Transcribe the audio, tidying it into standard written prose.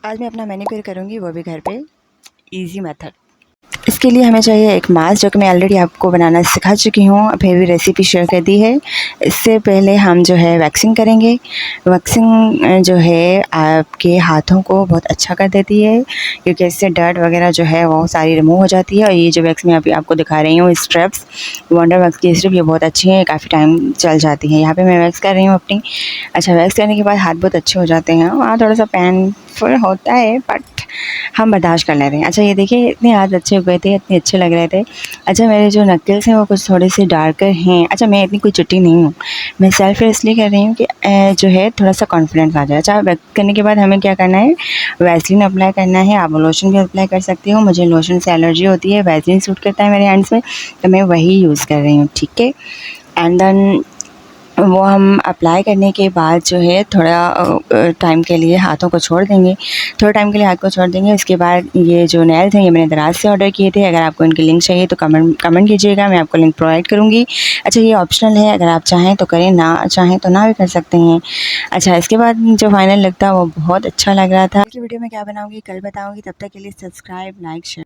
आज मैं अपना मैनीक्योर करूँगी, वो भी घर पे इजी मेथड। इसके लिए हमें चाहिए एक मास्क, जो कि मैं ऑलरेडी आपको बनाना सिखा चुकी हूँ, फिर भी रेसिपी शेयर कर दी है। इससे पहले हम जो है वैक्सिंग करेंगे। वैक्सिंग जो है आपके हाथों को बहुत अच्छा कर देती है, क्योंकि इससे डर्ट वगैरह जो है वो सारी रिमूव हो जाती है। और ये जो वैक्स मैं अभी आपको दिखा रही हूँ, स्ट्रिप्स, वंडर वैक्स की स्ट्रिप, ये बहुत अच्छी है, काफ़ी टाइम चल जाती है। यहाँ पे मैं वैक्स कर रही हूँ अपनी। अच्छा, वैक्स करने के बाद हाथ बहुत अच्छे हो जाते हैं। वहाँ थोड़ा सा पेनफुल होता है, बट हम बर्दाश्त कर ले रहे हैं। अच्छा, ये देखिए इतने हाथ अच्छे हो गए थे, इतने अच्छे लग रहे थे। अच्छा, मेरे जो नक्ल्स हैं वो कुछ थोड़े से डार्कर हैं। अच्छा, मैं इतनी कोई चिट्टी नहीं हूँ, मैं सेल्फ इसलिए कर रही हूँ कि जो है थोड़ा सा कॉन्फिडेंस आ जाए। अच्छा, वैक्स करने के बाद हमें क्या करना है, वैसलीन अप्लाई करना है। आप लोशन भी अप्लाई कर सकती हो, मुझे लोशन से एलर्जी होती है, वैसलीन सूट करता है मेरे हैंड्स में, तो मैं वही यूज़ कर रही हूँ। ठीक है, एंड देन वो हम अप्लाई करने के बाद जो है थोड़ा टाइम के लिए हाथों को छोड़ देंगे, थोड़े टाइम के लिए हाथ को छोड़ देंगे। उसके बाद ये जो नेल्स हैं, ये मैंने दराज से ऑर्डर किए थे। अगर आपको इनकी लिंक चाहिए तो कमेंट कीजिएगा, मैं आपको लिंक प्रोवाइड करूँगी। अच्छा, ये ऑप्शनल है, अगर आप चाहें तो करें, ना चाहें तो ना भी कर सकते हैं। अच्छा, इसके बाद जो फाइनल लगता है वो बहुत अच्छा लग रहा था। कल की वीडियो में क्या बनाऊँगी कल बताऊँगी, तब तक के लिए सब्सक्राइब, लाइक, शेयर।